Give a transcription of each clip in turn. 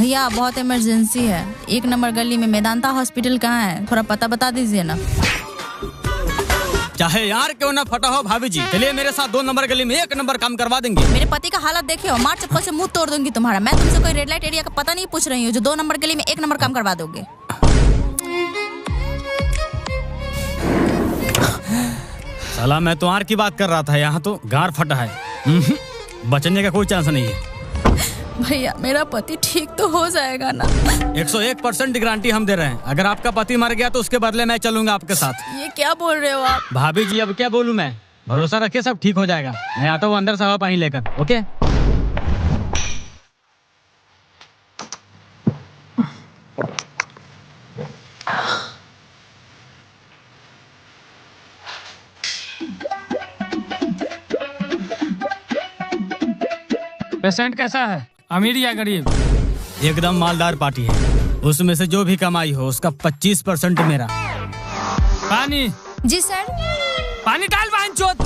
भैया बहुत इमरजेंसी है। 1 नंबर गली में मेदांता हॉस्पिटल कहाँ है, थोड़ा पता बता दीजिए ना। चाहे यार क्यों ना फटा हो भाभी जी, चलिए मेरे साथ 2 नंबर गली में 1 नंबर काम करवा देंगे। मेरे पति का हालत देखे हो, मार चप्पल से मुंह तोड़ दूंगी तुम्हारा। मैं तुमसे कोई रेड लाइट एरिया का पता नहीं पूछ रही हूँ जो 2 नंबर गली में 1 नंबर काम करवा दोगे। साला मैं तुम्हार की बात कर रहा था, यहाँ तो गार फटा है। बचने का कोई चांस नहीं है। भैया मेरा पति ठीक तो हो जाएगा ना? 101% गारंटी हम दे रहे हैं। अगर आपका पति मर गया तो उसके बदले मैं चलूंगा आपके साथ। ये क्या बोल रहे हो आप? भाभी जी अब क्या बोलूं मैं, भरोसा रखिए सब ठीक हो जाएगा। मैं आता हूँ अंदर से हवा पानी लेकर। ओके पेशेंट कैसा है, अमीर या गरीब? एकदम मालदार पार्टी है, उसमें से जो भी कमाई हो उसका 25% मेरा। पानी। जी सर। पानी डाल बांचोद।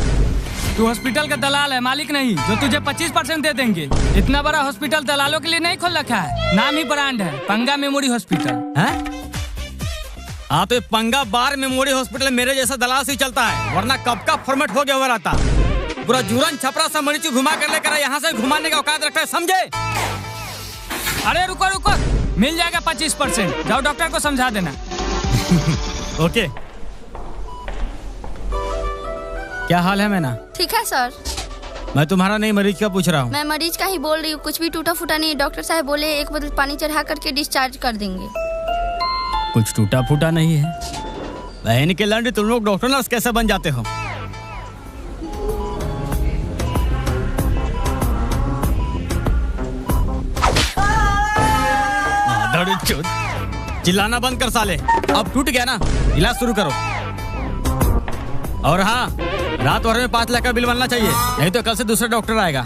तू हॉस्पिटल का दलाल है, मालिक नहीं, जो तुझे 25% दे देंगे। इतना बड़ा हॉस्पिटल दलालों के लिए नहीं खोल रखा है, नाम ही ब्रांड है, पंगा मेमोरी हॉस्पिटल है। हाँ तो पंगा बार मेमोरी हॉस्पिटल मेरे जैसा दलाल से चलता है, वरना कब का फॉर्मेट हो गया हुआ रहता। पूरा जूरन छपरा सा मरीज घुमा कर लेकर यहाँ से घुमाने का औकात रखता है, समझे? अरे रुको रुको, मिल जाएगा 25%, जाओ डॉक्टर को समझा देना। ओके। क्या हाल है मैना? ठीक है सर। मैं तुम्हारा नहीं मरीज का पूछ रहा हूँ। मैं मरीज का ही बोल रही हूँ, कुछ भी टूटा फूटा नहीं। डॉक्टर साहब बोले 1 बोतल पानी चढ़ा करके डिस्चार्ज कर देंगे। कुछ टूटा फूटा नहीं है? बहन के लंड, तुम लोग डॉक्टर नर्स कैसे बन जाते हो? चिल्लाना बंद कर साले, अब टूट गया ना, इलाज शुरू करो। और हाँ, रात भर में 5 लाख का बिल बनना चाहिए, नहीं तो कल से दूसरा डॉक्टर आएगा।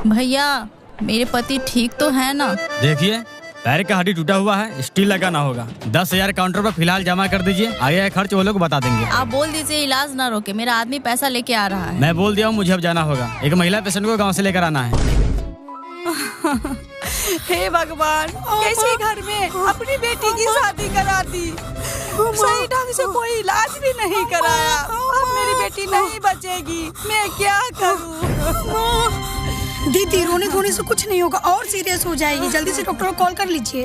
भैया मेरे पति ठीक तो है ना? देखिए पैर का हड्डी टूटा हुआ है, स्टील लगाना होगा। 10,000 काउंटर पर फिलहाल जमा कर दीजिए, आगे खर्च वो लोग बता देंगे। आप बोल दीजिए इलाज ना रोके, मेरा आदमी पैसा लेके आ रहा है। मैं बोल दिया हूँ, मुझे अब जाना होगा। एक महिला पेशेंट को गाँव से लेकर आना है। हे भगवान, कैसे घर में अपनी बेटी की शादी करा दी, सही ढंग से कोई इलाज भी नहीं कराया। अब मेरी बेटी नहीं बचेगी, मैं क्या करूं? दीदी रोने धोने से कुछ नहीं होगा, और सीरियस हो जाएगी। जल्दी से डॉक्टर को कॉल कर लीजिए।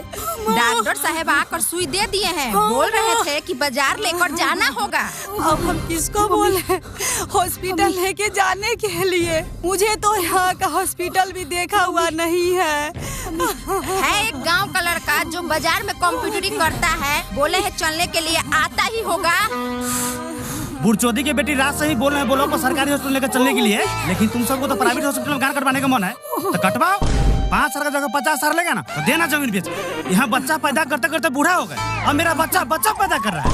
डॉक्टर साहब आकर सुई दे दिए हैं, बोल रहे थे कि बाजार लेकर जाना होगा। अब हम किसको बोले हॉस्पिटल लेके जाने के लिए? मुझे तो यहाँ का हॉस्पिटल भी देखा हुआ नहीं है। एक गांव का लड़का जो बाजार में कंप्यूटरिंग करता है, बोले है चलने के लिए आता ही होगा। बुढ़चोदी की बेटी रात से ही बोल रहे हैं बोलो को सरकारी हॉस्पिटल लेकर चलने के लिए, लेकिन तुम सबको तो प्राइवेट हॉस्पिटल में गान करवाने का मन है, तो कटवाओ। 5 साल का जगह 50 साल लेगा ना, तो देना जमीन बेच। यहाँ बच्चा पैदा करते करते बूढ़ा हो गए, अब मेरा बच्चा पैदा कर रहा है।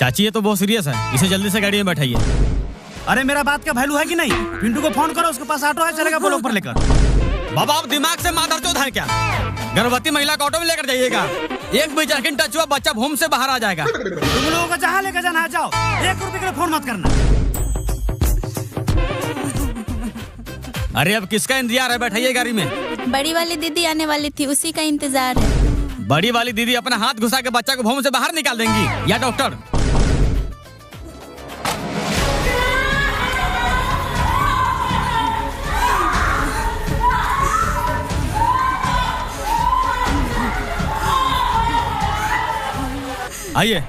चाची ये तो बहुत सीरियस है, इसे जल्दी से गाड़ी में बैठाइए। अरे मेरा बात का वैल्यू है कि नहीं? पिंटू को फोन करो, उसके पास ऑटो है, चलेगा बोलो ऊपर लेकर। बाबा आप दिमाग से मादरचोद है क्या? गर्भवती महिला को ऑटो में लेकर जाइएगा, 1 भी सेकंड टच हुआ बच्चा भूम से बाहर आ जाएगा। तुम लोगों को जहाँ लेकर जाना है जाओ, 1 रुपए के लिए फोन मत करना। अरे अब किसका इंतजार है, बैठाइए गाड़ी में। बड़ी वाली दीदी आने वाली थी, उसी का इंतजार है। बड़ी वाली दीदी अपना हाथ घुसा के बच्चा को भूम से बाहर निकाल देंगी, या डॉक्टर? आइए।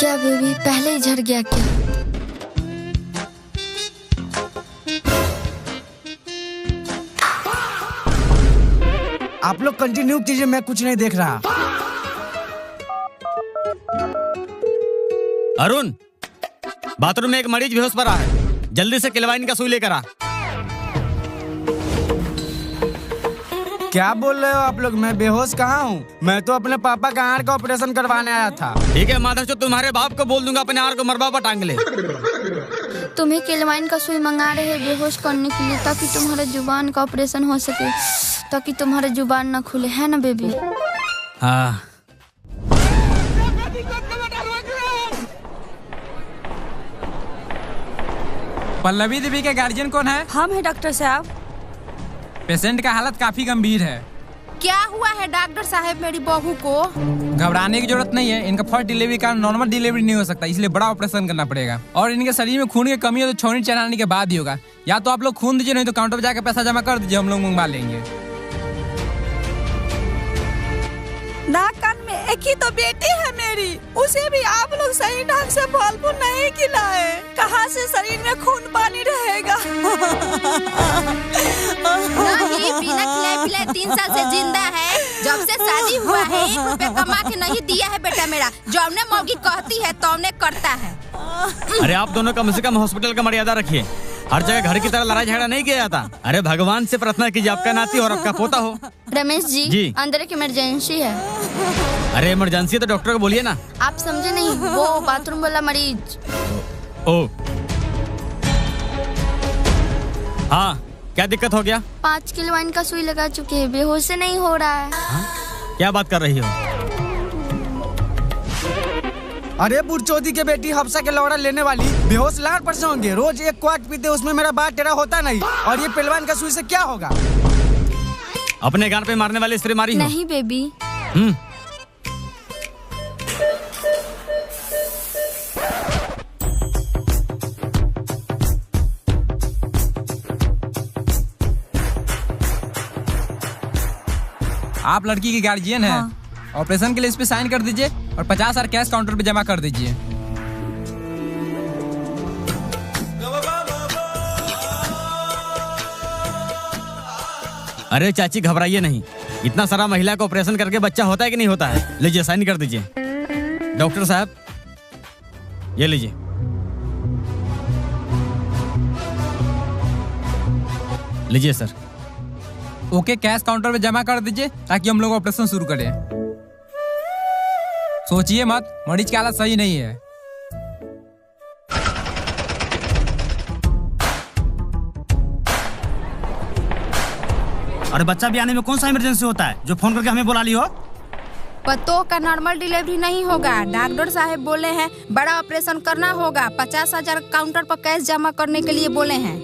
क्या बेबी पहले ही झड़ गया क्या? आप लोग कंटिन्यू कीजिए, मैं कुछ नहीं देख रहा। अरुण, बाथरूम में एक मरीज बेहोश पड़ा है, जल्दी से क्लेवाइन का सुई लेकर आ। क्या बोल रहे हो आप लोग? मैं बेहोश कहाँ हूँ? मैं तो अपने पापा का आंख का ऑपरेशन करवाने आया था। ठीक है माधव, तुम्हारे बाप को बोल दूंगा अपने आर को मरबा पर टांग ले। तुम्हें केलवाइन का सुई मंगा रहे हैं बेहोश करने के लिए, ताकि तुम्हारे जुबान का ऑपरेशन हो सके, ताकि तुम्हारे जुबान न खुले, है ना बेबी? हाँ। पल्लवी देवी के गार्जियन कौन है? हम हैं डॉक्टर साहब। पेशेंट का हालत काफी गंभीर है। क्या हुआ है डॉक्टर साहब मेरी बहू को? घबराने की जरूरत नहीं है, इनका फर्स्ट डिलीवरी का नॉर्मल डिलीवरी नहीं हो सकता, इसलिए बड़ा ऑपरेशन करना पड़ेगा। और इनके शरीर में खून की कमी हो तो छौनी चढ़ाने के बाद ही होगा। या तो आप लोग खून दीजिए, नहीं तो काउंटर पे जाकर पैसा जमा कर दीजिए, हम लोग मंगवा लेंगे। नाक कान में एक ही तो बेटी है मेरी, उसे भी आप लोग सही ढंग से फल फूल नहीं खिलाए, कहाँ से शरीर में खून पानी रहेगा? नहीं, बिना खिलाए पिलाए 3 साल से जिंदा है। जब से शादी हुआ है 1 रुपया कमा के नहीं दिया है बेटा मेरा। जो हमने मौगी कहती है तो हमने करता है। अरे आप दोनों कम से कम हॉस्पिटल का मर्यादा रखिए। हर जगह घर की तरह लड़ाई झगड़ा नहीं किया जाता। अरे भगवान से प्रार्थना कीजिए आपका नाती और आपका पोता हो। रमेश जी, जी। अंदर एक इमरजेंसी है। अरे इमरजेंसी है तो डॉक्टर को बोलिए ना। आप समझे नहीं, वो बाथरूम वाला मरीज। ओ हाँ, क्या दिक्कत हो गया? 5 केलवाइन का सुई लगा चुके हैं, बेहोश से नहीं हो रहा है। क्या बात कर रही हो? अरे बुढ़चोदी के बेटी, हफ्सा के लौड़ा लेने वाली, बेहोश लाड़ पर से होंगे। रोज 1 क्वार्ट पीते, उसमें मेरा बात टेढ़ा होता नहीं। और ये पेलवान का सुई से क्या होगा? अपने गान पे मारने वाली स्प्रे मारी हो? नहीं बेबी। आप लड़की की गार्जियन है। ऑपरेशन के लिए इस पे साइन कर दीजिए और 50,000 कैश काउंटर पे जमा कर दीजिए। अरे चाची घबराइए नहीं, इतना सारा महिला का ऑपरेशन करके बच्चा होता है कि नहीं होता है। लीजिए साइन कर दीजिए। डॉक्टर साहब ये लीजिए। लीजिए सर। ओके, कैश काउंटर पे जमा कर दीजिए ताकि हम लोग ऑपरेशन शुरू करें। सोचिए मत, मरीज की हालत सही नहीं है। अरे बच्चा भी आने में कौन सा इमरजेंसी होता है जो फोन करके हमें बुला ली हो? पतों का नॉर्मल डिलीवरी नहीं होगा। डॉक्टर साहब बोले हैं बड़ा ऑपरेशन करना होगा। 50,000 काउंटर पर कैश जमा करने के लिए बोले हैं।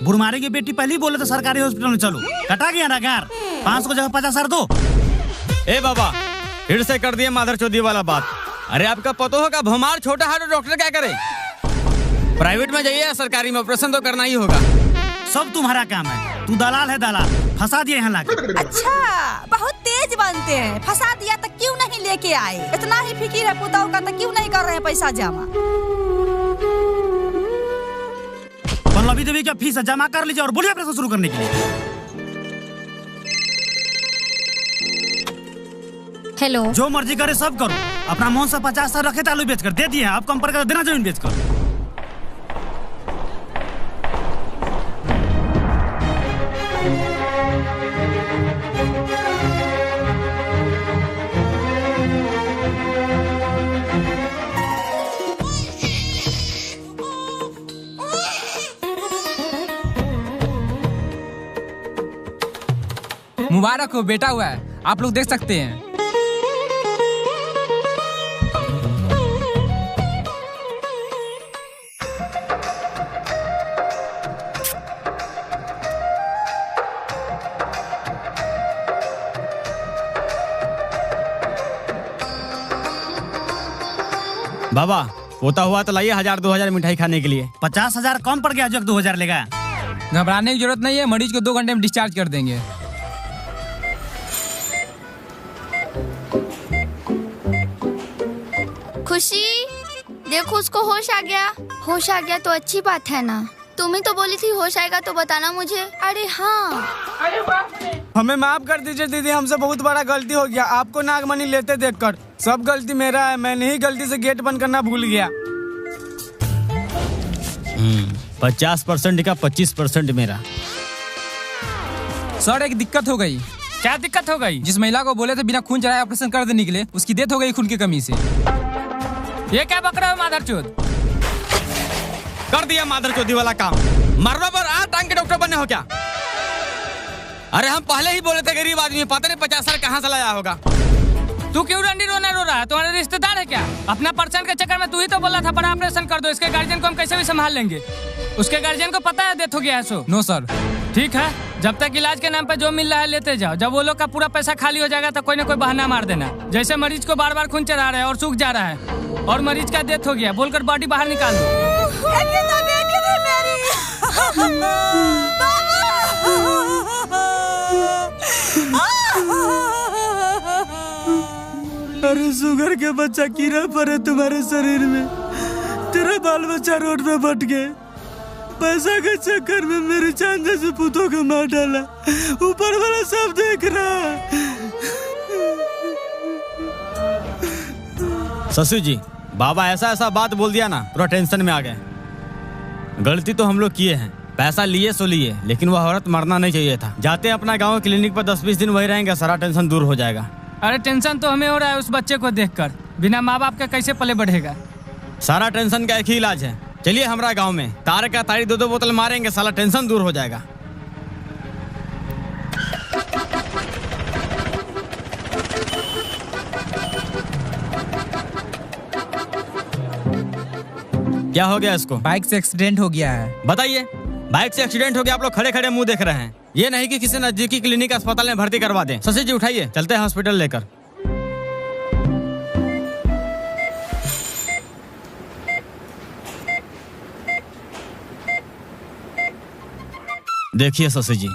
बुढ़मारे की बेटी पहले ही बोले तो सरकारी हॉस्पिटल में चलो, कटा गया ना घर। 500 की जगह 50,000 दो। ए बाबा, फिर से कर दिए माधर चौधरी वाला बात। अरे आपका पतो होगा भुमार छोटा है तो डॉक्टर क्या करे? प्राइवेट में जाइए, सरकारी में ऑपरेशन तो करना ही होगा। सब तुम्हारा काम है, तू दलाल है दलाल, फंसा दिए यहाँ लाके। अच्छा, बहुत तेज बनते हैं। फंसा दिया तो क्यों नहीं लेके आए? इतना ही फिकिर है पुताऊ का तो क्यों नहीं कर रहे हैं पैसा जमा? पल्लवी देवी का फीस जमा कर लीजिए और बोलिए ऑपरेशन शुरू करने के लिए। हेलो। जो मर्जी करे सब करो। अपना मन से 50,000 रखे थे, आलू बेच कर दे दिए। आप कम पर देना जमीन बेच कर। मुबारक हो, बेटा हुआ है। आप लोग देख सकते हैं। बाबा, पोता हुआ तो लाइए 1,000-2,000 मिठाई खाने के लिए। 50,000 कम पड़ गया, जो 2,000 लेगा। घबराने की जरूरत नहीं है, मरीज को 2 घंटे में डिस्चार्ज कर देंगे। खुशी, देखो उसको होश आ गया। होश आ गया तो अच्छी बात है ना। तुम ही तो बोली थी होश आएगा तो बताना मुझे। अरे हाँ, हमें माफ कर दीजिए दीदी, हमसे बहुत बड़ा गलती हो गया आपको नागमणि लेते देखकर। सब गलती मेरा है, मैंने ही गलती से गेट बंद करना भूल गया। 50% का 25% मेरा। सर एक दिक्कत हो गई। क्या दिक्कत हो गई? जिस महिला को बोले थे बिना खून चढ़ाए ऑपरेशन कर देने के लिए, उसकी डेथ हो गई खून की कमी से। ये क्या बक रहे हो मादरचोद? कर दिया मादरचोदी वाला काम। मरने पर आ टांग के डॉक्टर बने हो क्या? अरे हम पहले ही बोले थे गरीब आदमी, पता नहीं 50 साल कहाँ से लाया होगा। तू क्यों रंडी रोना रो रहा है? तुम्हारे रिश्तेदार है क्या? अपना परसेंट के चक्कर में तू ही तो बोला था बड़ा ऑपरेशन कर दो, इसके गार्जियन को हम कैसे भी संभाल लेंगे। उसके गार्जियन को पता है डेथ हो गया है सो? No sir. ठीक है, जब तक इलाज के नाम पे जो मिल रहा है लेते जाओ। जब वो लोग का पूरा पैसा खाली हो जाएगा तो कोई ना कोई बहाना मार देना। जैसे मरीज को बार बार खून चढ़ा रहे हैं और सूख जा रहा है और मरीज का डेथ हो गया बोलकर बॉडी बाहर निकाल दो। अरे शुगर के बच्चा कीड़ा पड़े तुम्हारे शरीर में, तेरा बाल बच्चा रोड पे बट गए। पैसा के चक्कर में मेरी चांद जैसे पुतों को मार डाला। ऊपर वाला सब देख रहा है। ससुर जी, बाबा ऐसा बात बोल दिया ना, पूरा टेंशन में आ गए। गलती तो हम लोग किए हैं, पैसा लिए सो लिए, लेकिन वह औरत मरना नहीं चाहिए था। जाते अपना गांव क्लिनिक पर 10-20 दिन वही रहेंगे, सारा टेंशन दूर हो जाएगा। अरे टेंशन तो हमें हो रहा है उस बच्चे को देखकर, बिना माँ बाप का कैसे पले बढ़ेगा। सारा टेंशन का एक ही इलाज है, चलिए हमारा गांव में तार का तारी 2-2 बोतल मारेंगे, सारा टेंशन दूर हो जाएगा। क्या हो गया इसको? बाइक से एक्सीडेंट हो गया है। बताइए, बाइक से एक्सीडेंट हो गया, आप लोग खड़े खड़े मुंह देख रहे हैं। ये नहीं कि किसी नजदीकी क्लिनिक अस्पताल में भर्ती करवा दें। शशि जी उठाइए, चलते हैं हॉस्पिटल लेकर। देखिए शशि जी,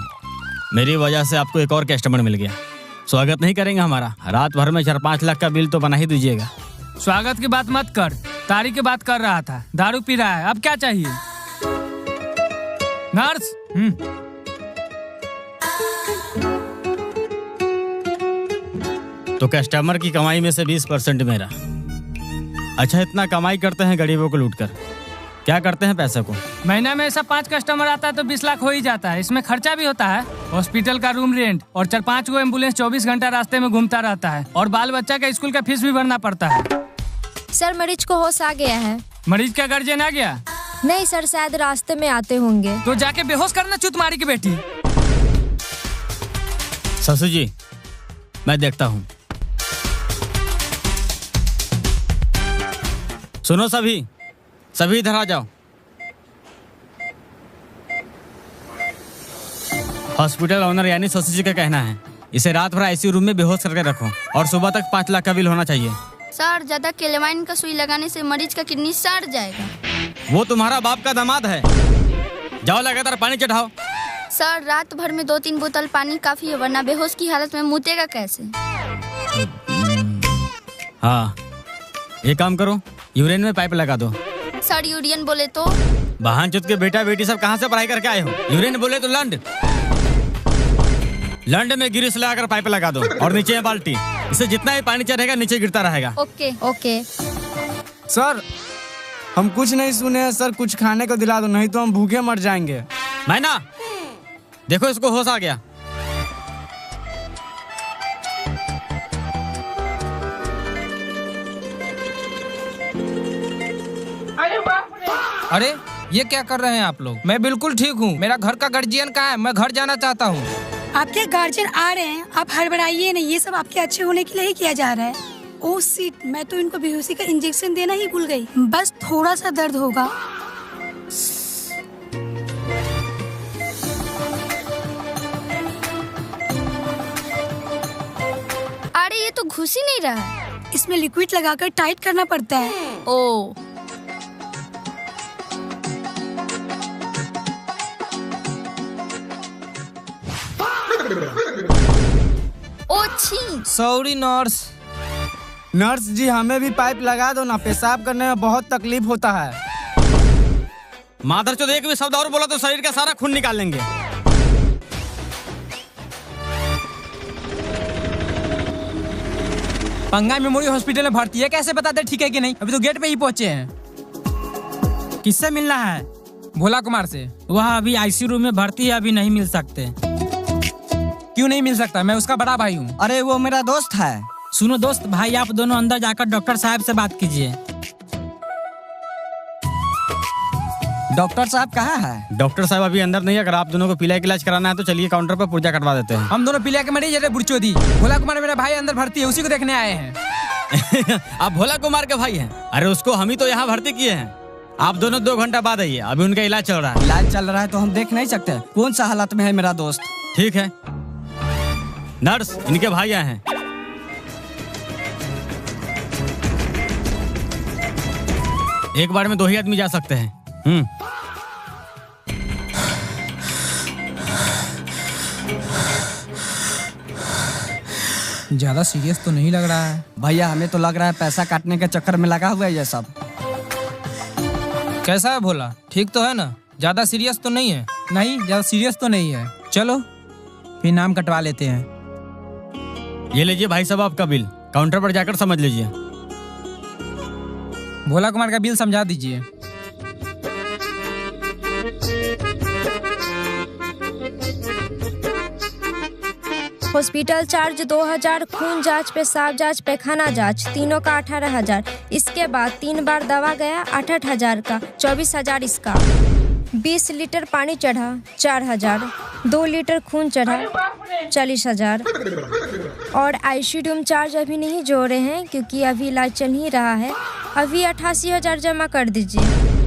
मेरी वजह से आपको एक और कस्टमर मिल गया। स्वागत नहीं करेंगे हमारा? रात भर में 4-5 लाख का बिल तो बना ही दीजिएगा। स्वागत की बात मत कर, तारी की बात कर रहा था। दारू पी रहा है, अब क्या चाहिए? नर्स। तो कस्टमर की कमाई में से 20% मेरा। अच्छा, इतना कमाई करते हैं गरीबों को लूटकर, क्या करते हैं पैसे को? महीना में ऐसा 5 कस्टमर आता है तो 20 लाख हो ही जाता है। इसमें खर्चा भी होता है, हॉस्पिटल का रूम रेंट और 4-5 गो एम्बुलेंस 24 घंटा रास्ते में घूमता रहता है, और बाल बच्चा का स्कूल का फीस भी भरना पड़ता है। सर मरीज को होश आ गया है। मरीज का गार्जियन आ गया? नहीं सर, शायद रास्ते में आते होंगे। तो जाके बेहोश करना चुतमारी की बेटी। ससुर जी, मैं देखता हूँ। सुनो सभी इधर आ जाओ। हॉस्पिटल ओनर यानी शशि जी का कहना है इसे रात भर आईसीयू रूम में बेहोश करके रखो और सुबह तक 5 लाख का बिल होना चाहिए। सर, ज्यादा क्लेमाइन का सुई लगाने से मरीज का किडनी सड़ जाएगा। वो तुम्हारा बाप का दामाद है। जाओ लगातार पानी चढ़ाओ। सर, रात भर में 2-3 बोतल पानी काफी है, वरना बेहोश की हालत में मुतेगा कैसे? हाँ, ये काम करो, यूरिन में पाइप लगा दो। सर, यूरियन बोले तो? बहनचोद के बेटा बेटी सब कहाँ से पढ़ाई करके आए हो? यूरिन बोले तो लंड में गिरिस लगाकर पाइप लगा दो और नीचे है बाल्टी। इससे जितना ही पानी चढ़ेगा नीचे गिरता रहेगा। ओके। सर, हम कुछ नहीं सुने हैं सर, कुछ खाने को दिला दो, नहीं तो हम भूखे मर जाएंगे। मैना, देखो इसको होश आ गया। अरे ये क्या कर रहे हैं आप लोग? मैं बिल्कुल ठीक हूँ। मेरा घर का गार्जियन कहाँ है? मैं घर जाना चाहता हूँ। आपके गार्जियन आ रहे हैं, आप हड़बड़ाइए नहीं, ये सब आपके अच्छे होने के लिए ही किया जा रहा है। ओह शिट, मैं तो इनको बेहोशी का इंजेक्शन देना ही भूल गई। बस थोड़ा सा दर्द होगा। अरे ये तो घुस ही नहीं रहा है। इसमें लिक्विड लगाकर टाइट करना पड़ता है। ओ सॉरी नर्स। नर्स जी, हमें भी पाइप लगा दो ना, पेशाब करने में बहुत तकलीफ होता है। माधरचोद एक भी शब्द और बोला तो शरीर का सारा खून निकाल लेंगे। पंगा मेमोरी हॉस्पिटल में भर्ती है, कैसे बताते ठीक है कि नहीं? अभी तो गेट पे ही पहुंचे हैं। किससे मिलना है? भोला कुमार से। वह अभी आईसीयू रूम में भर्ती है, अभी नहीं मिल सकते। क्यों नहीं मिल सकता? मैं उसका बड़ा भाई हूँ। अरे वो मेरा दोस्त है। सुनो दोस्त भाई, आप दोनों अंदर जाकर डॉक्टर साहब से बात कीजिए। डॉक्टर साहब कहाँ है? डॉक्टर साहब अभी अंदर नहीं है। अगर आप दोनों को पीलिया का इलाज कराना है तो चलिए काउंटर पर पुर्जा कटवा देते हैं। हम दोनों पीलिया के मरीज है बुरचोदी। भोला कुमार मेरा भाई अंदर भर्ती है, उसी को देखने आए हैं। आप भोला कुमार के भाई हैं? अरे उसको हम ही तो यहाँ भर्ती किए हैं। आप दोनों 2 घंटा बाद आइए, अभी उनका इलाज चल रहा है। इलाज चल रहा है तो हम देख नहीं सकते कौन सा हालत में है मेरा दोस्त। ठीक है नर्स, इनके भाई आए हैं। एक बार में 2 ही आदमी जा सकते हैं। ज्यादा सीरियस तो नहीं लग रहा है भैया, हमें तो लग रहा है पैसा काटने के चक्कर में लगा हुआ है ये सब। कैसा है भोला, ठीक तो है ना? ज्यादा सीरियस तो नहीं है? नहीं ज्यादा सीरियस तो नहीं है। चलो फिर नाम कटवा लेते हैं। ये लीजिए भाई साहब आपका बिल, काउंटर पर जाकर समझ लीजिए। भोला कुमार का बिल समझा दीजिए। हॉस्पिटल चार्ज 2000, खून जांच, पेशाब जांच, पैखाना जांच, तीनों का 18,000। इसके बाद 3 बार दवा गया 8,000 का, 24,000 इसका। 20 लीटर पानी चढ़ा 4,000। 2 लीटर खून चढ़ा 40,000। और आईसीयू रूम चार्ज अभी नहीं जोड़े हैं क्योंकि अभी इलाज चल ही रहा है। अभी 88,000 जमा कर दीजिए।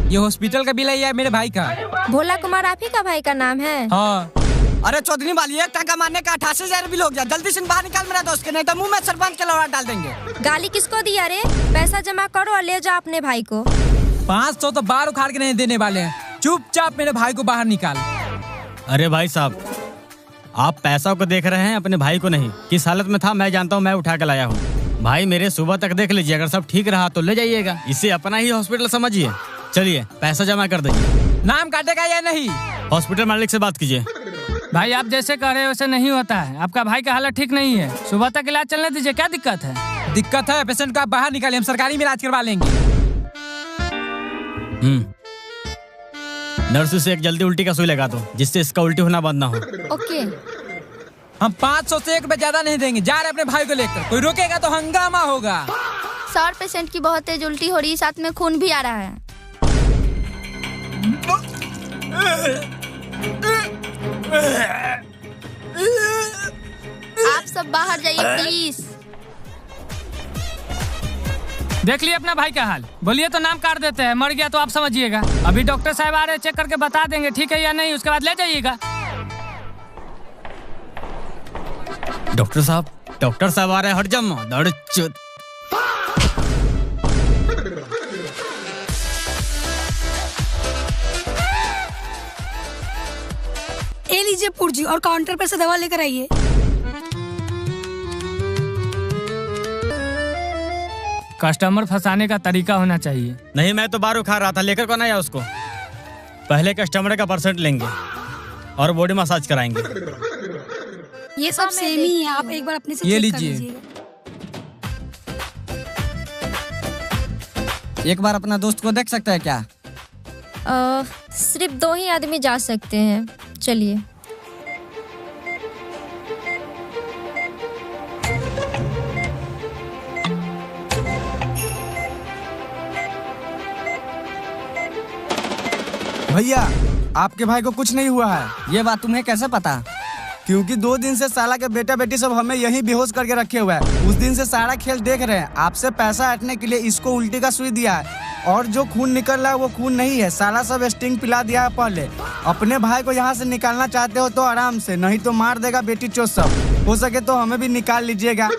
ये हॉस्पिटल का बिल है या मेरे भाई का? भोला कुमार आप ही का भाई का नाम है? हाँ। अरे चौधरी वाली, 1 टका मारने का 88,000 बिल हो गया। जल्दी से बाहर निकाल मेरा दोस्त के, नहीं तो मुंह में सरपंच के लौड़ा डाल देंगे। गाली किसको दिया रे? पैसा जमा करो और ले जाओ अपने भाई को। 500 तो बार उखाड़ के नहीं देने वाले हैं। चुपचाप मेरे भाई को बाहर निकाल। अरे भाई साहब, आप पैसा को देख रहे हैं, अपने भाई को नहीं। किस हालत में था मैं जानता हूँ, मैं उठा के लाया हूँ। भाई मेरे सुबह तक देख लीजिए, अगर सब ठीक रहा तो ले जाइएगा। इसे अपना ही हॉस्पिटल समझिए। चलिए पैसा जमा कर दीजिए। नाम काटेगा या नहीं? हॉस्पिटल मालिक से बात कीजिए। भाई आप जैसे कह रहे हो वैसे नहीं होता है। आपका भाई का हालत ठीक नहीं है, सुबह तक इलाज चलने दीजिए। क्या दिक्कत है? दिक्कत है, पेशेंट को आप बाहर निकालिए, हम सरकारी में इलाज करवा लेंगे। नर्स से एक जल्दी उल्टी का सुई लगा दो, जिससे इसका उल्टी होना बंद ना हो। ओके। हम 500 से 1 रुपए ज्यादा नहीं देंगे। जा रहे अपने भाई को लेकर, कोई रोकेगा तो हंगामा होगा। सर पेशेंट की बहुत तेज उल्टी हो रही है, साथ में खून भी आ रहा है। आप सब बाहर जाइए प्लीज। देख लिए अपना भाई का हाल। बोलिए तो नाम काट देते हैं, मर गया तो आप समझिएगा। अभी डॉक्टर साहब आ रहे हैं, चेक करके बता देंगे ठीक है या नहीं, उसके बाद ले जाइएगा। डॉक्टर साहब आ रहे हैं, हट जाओ दौड़ चुत। ये लीजिए पुर्जी और काउंटर पर से दवा लेकर आइए। कस्टमर फंसाने का तरीका होना चाहिए। नहीं, मैं तो बार उखा रहा था, लेकर कौन आया उसको? पहले कस्टमर का % लेंगे और बॉडी मसाज कराएंगे। ये सब सेम ही है, आप एक बार अपने से ये चेक कर लीजिए। लीजिएगा। एक बार अपना दोस्त को देख सकते हैं क्या? सिर्फ 2 ही आदमी जा सकते हैं। चलिए। भैया आपके भाई को कुछ नहीं हुआ है। ये बात तुम्हें कैसे पता? क्योंकि 2 दिन से साला के बेटा बेटी सब हमें यहीं बेहोश करके रखे हुए हैं। उस दिन से सारा खेल देख रहे हैं। आपसे पैसा हटने के लिए इसको उल्टी का सुई दिया है, और जो खून निकल रहा है वो खून नहीं है। साला सब स्टिंग पिला दिया है पहले। अपने भाई को यहाँ से निकालना चाहते हो तो आराम से, नहीं तो मार देगा बेटी चोट सब। हो सके तो हमें भी निकाल लीजिएगा।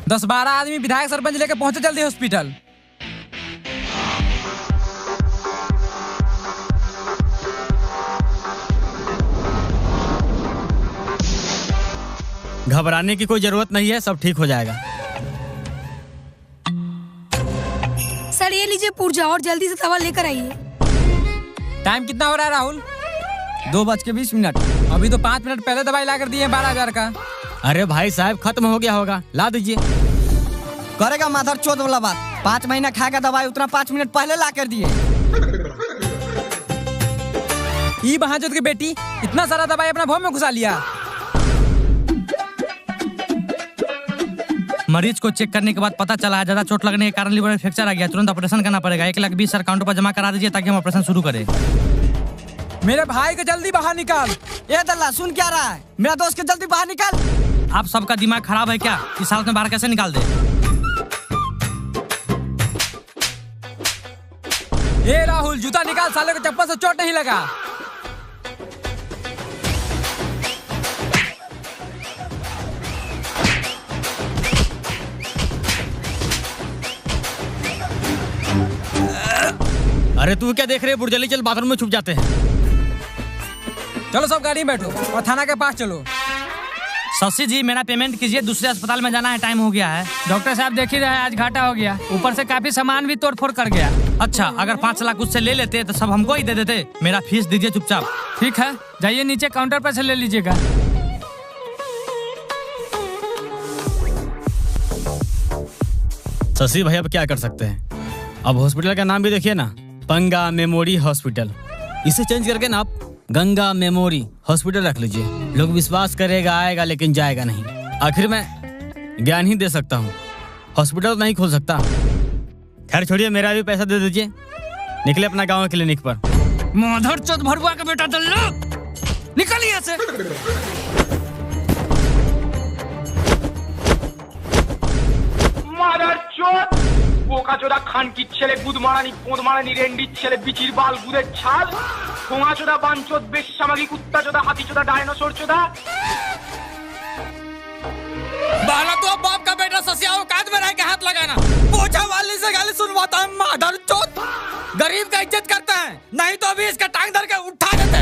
दस 12 आदमी विधायक सरपंच लेके पहुंचे जल्दी हॉस्पिटल। घबराने की कोई जरूरत नहीं है, सब ठीक हो जाएगा। सर ये लीजिए पुर्जा और जल्दी से दवा लेकर आइए। टाइम कितना हो रहा है राहुल? 2:20। अभी तो 5 मिनट पहले दवाई ला कर दी है 12,000 का। अरे भाई साहब खत्म हो गया होगा, ला दीजिए। करेगा माधर चौथ वाला बात। 5 महीना खाएगा दवाई, उतना 5 मिनट पहले ला कर दिए। ई बहाजोत की बेटी इतना सारा दवाई अपना भोग में घुसा लिया। मरीज को चेक करने के बाद पता चला है ज्यादा चोट लगने के कारण लीवर में फ्रैक्चर आ गया, तुरंत ऑपरेशन करना पड़ेगा। 1,20,000 अकाउंट पर जमा करा दीजिए ताकि हम ऑपरेशन शुरू करें। मेरे भाई को जल्दी बाहर निकाल। ये दल्ला सुन क्या रहा है? मेरा दोस्त को जल्दी बाहर निकाल। आप सबका दिमाग खराब है क्या? इस हालत में बाहर कैसे निकाल दे? ए राहुल जूता निकाल, साले को चप्पल से चोट नहीं लगा। अरे तू क्या देख रहे है? बुर्जली चल, बाथरूम में छुप जाते हैं। चलो सब गाड़ी में बैठो और थाना के पास चलो। शशि जी मेरा पेमेंट कीजिए, दूसरे अस्पताल में जाना है, टाइम हो गया है। डॉक्टर साहब देख ही रहे हैं, आज घाटा हो गया, ऊपर से काफी सामान भी तोड़फोड़ कर गया। अच्छा, अगर 5 लाख उससे ले लेते तो सब हमको ही दे देते। मेरा फीस दीजिए चुपचाप। ठीक है, जाइए नीचे काउंटर पर से ले लीजिएगा। शशि भाई अब क्या कर सकते हैं? अब हॉस्पिटल का नाम भी देखिए ना, पंगा मेमोरी हॉस्पिटल। इसे चेंज करके ना आप गंगा मेमोरी हॉस्पिटल रख लीजिए। लोग विश्वास करेगा आएगा लेकिन जाएगा नहीं। आखिर मैं ज्ञान ही दे सकता हूँ, हॉस्पिटल नहीं खोल सकता। खैर छोड़िए, मेरा भी पैसा दे दीजिए, निकले अपना गाँव क्लिनिक पर। माधर चौथ भरुआ का बेटा दल्ला, निकल यहाँ से। মাদার চোদ বোকা চোদা খানকির ছেলে গুদমারানি পোদমারানি রেন্ডির ছেলে বিচির বাল গুদের ছাল কোঙা চোদা বাঞ্চোদ বেশ্যামাগি কুত্তা চোদা হাতি চোদা ডায়নোসর চোদা। बाला तो अब बाप का बेटा ससिया औकात में रह के हाथ लगाना। पोछा वाली से गाली सुनवाता है माधर चोद। गरीब का इज्जत करता है, नहीं तो अभी इसका टांग धर के उठा देते।